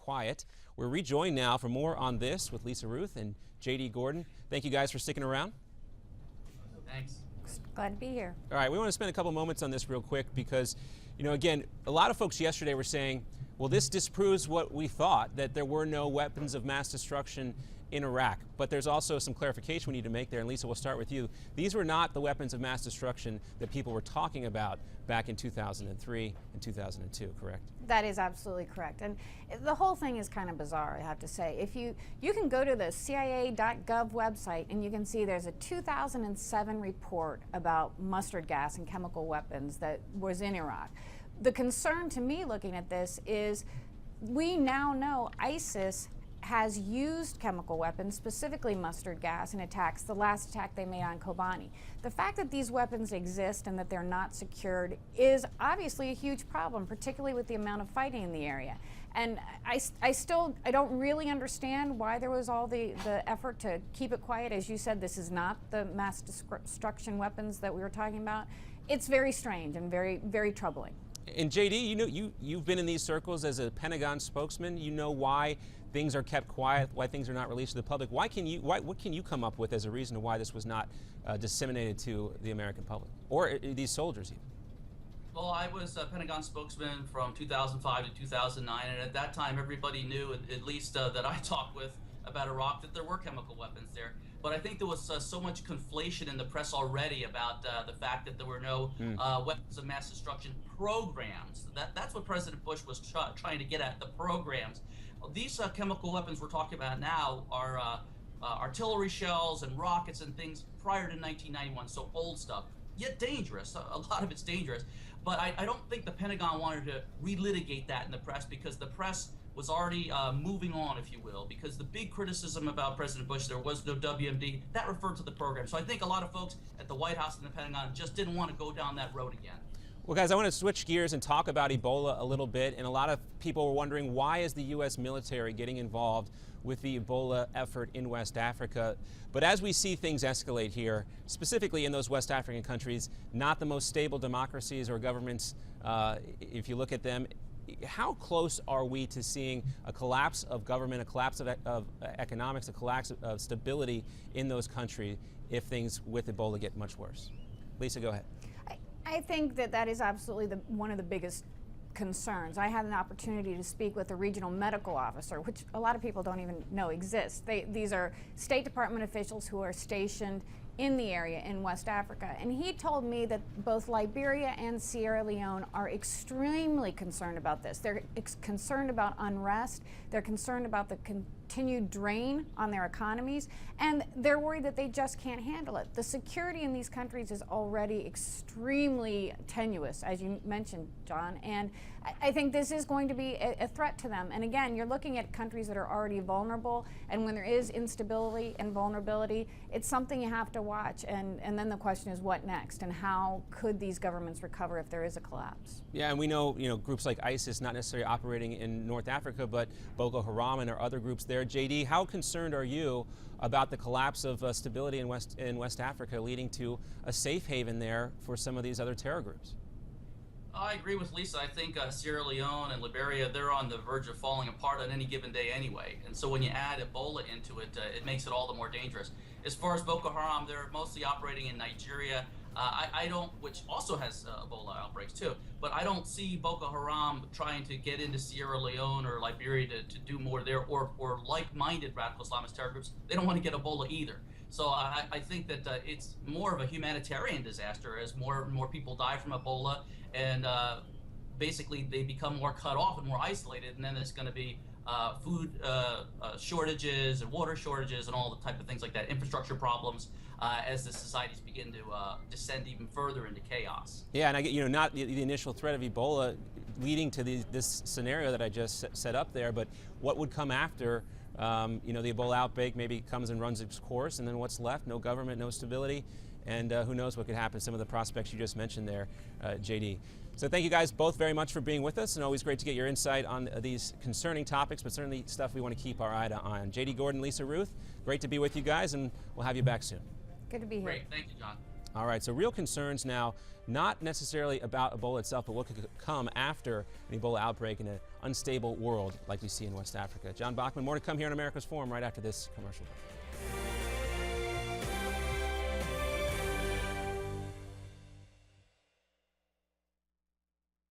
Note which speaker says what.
Speaker 1: quiet. We're rejoined now for more on this with Lisa Ruth and J.D. Gordon. Thank you guys for sticking around.
Speaker 2: Thanks.
Speaker 3: Glad to be here.
Speaker 1: All right, we want to spend a couple moments on this real quick because, you know, again, a lot of folks yesterday were saying, well, this disproves what we thought, that there were no weapons of mass destruction in Iraq. But there's also some clarification we need to make there, and Lisa, we'll start with you. These were not the weapons of mass destruction that people were talking about back in 2003 and 2002, correct?
Speaker 3: That is absolutely correct. And the whole thing is kind of bizarre, I have to say. If you can go to the CIA.gov website and you can see there's a 2007 report about mustard gas and chemical weapons that was in Iraq. The concern to me looking at this is we now know ISIS has used chemical weapons, specifically mustard gas, in attacks, the last attack they made on Kobani. The fact that these weapons exist and that they're not secured is obviously a huge problem, particularly with the amount of fighting in the area. And I don't really understand why there was all the effort to keep it quiet. As you said, this is not the mass destruction weapons that we were talking about. It's very strange and very, very troubling.
Speaker 1: And JD, you know, you've been in these circles as a Pentagon spokesman. You know why things are kept quiet, why things are not released to the public. What can you come up with as a reason why this was not disseminated to the American public or these soldiers even?
Speaker 2: Well, I was a Pentagon spokesman from 2005 to 2009, and at that time everybody knew, at least that I talked with about Iraq, that there were chemical weapons there. But I think there was so much conflation in the press already about the fact that there were no weapons of mass destruction programs. That's what President Bush was trying to get at, the programs. These chemical weapons we're talking about now are artillery shells and rockets and things prior to 1991, so old stuff, yet dangerous. A lot of it's dangerous. But I don't think the Pentagon wanted to relitigate that in the press, because the press was already moving on, if you will, because the big criticism about President Bush, there was no WMD, that referred to the program. So I think a lot of folks at the White House and the Pentagon just didn't want to go down that road again.
Speaker 1: Well, guys, I want to switch gears and talk about Ebola a little bit. And a lot of people were wondering, why is the U.S. military getting involved with the Ebola effort in West Africa? But as we see things escalate here, specifically in those West African countries, not the most stable democracies or governments, if you look at them, how close are we to seeing a collapse of government, a collapse of economics, a collapse of stability in those countries if things with Ebola get much worse? Lisa, go ahead.
Speaker 3: I think that is absolutely one of the biggest concerns. I had an opportunity to speak with a regional medical officer, which a lot of people don't even know exists. These are State Department officials who are stationed in the area in West Africa. And he told me that both Liberia and Sierra Leone are extremely concerned about this. They're concerned about unrest. They're concerned about the continued drain on their economies, and they're worried that they just can't handle it. The security in these countries is already extremely tenuous, as you mentioned, John, and I think this is going to be a threat to them. And again, you're looking at countries that are already vulnerable, and when there is instability and vulnerability, it's something you have to watch. And then the question is, what next, and how could these governments recover if there is a collapse?
Speaker 1: Yeah, and we know, groups like ISIS not necessarily operating in North Africa, but Boko Haram and there are other groups there. JD, how concerned are you about the collapse of stability in West Africa, leading to a safe haven there for some of these other terror groups?
Speaker 2: I agree with Lisa. I think Sierra Leone and Liberia, they're on the verge of falling apart on any given day anyway. And so when you add Ebola into it, it makes it all the more dangerous. As far as Boko Haram, they're mostly operating in Nigeria. I don't, which also has Ebola outbreaks too, but I don't see Boko Haram trying to get into Sierra Leone or Liberia to do more there, or like-minded radical Islamist terror groups. They don't want to get Ebola either. So I think that it's more of a humanitarian disaster as more and more people die from Ebola, and basically they become more cut off and more isolated, and then there's going to be food shortages and water shortages and all the type of things like that, infrastructure problems, as the societies begin to descend even further into chaos.
Speaker 1: Yeah, and I get, not the initial threat of Ebola leading to this scenario that I just set up there, but what would come after, the Ebola outbreak maybe comes and runs its course, and then what's left? No government, no stability, and who knows what could happen, some of the prospects you just mentioned there, JD. So thank you guys both very much for being with us, and always great to get your insight on these concerning topics, but certainly stuff we want to keep our eye on. JD Gordon, Lisa Ruth, great to be with you guys, and we'll have you back soon.
Speaker 3: Good to be here.
Speaker 2: Great, thank you, John.
Speaker 1: All right, so real concerns now, not necessarily about Ebola itself, but what could come after an Ebola outbreak in an unstable world like we see in West Africa. John Bachman, more to come here on America's Forum right after this commercial.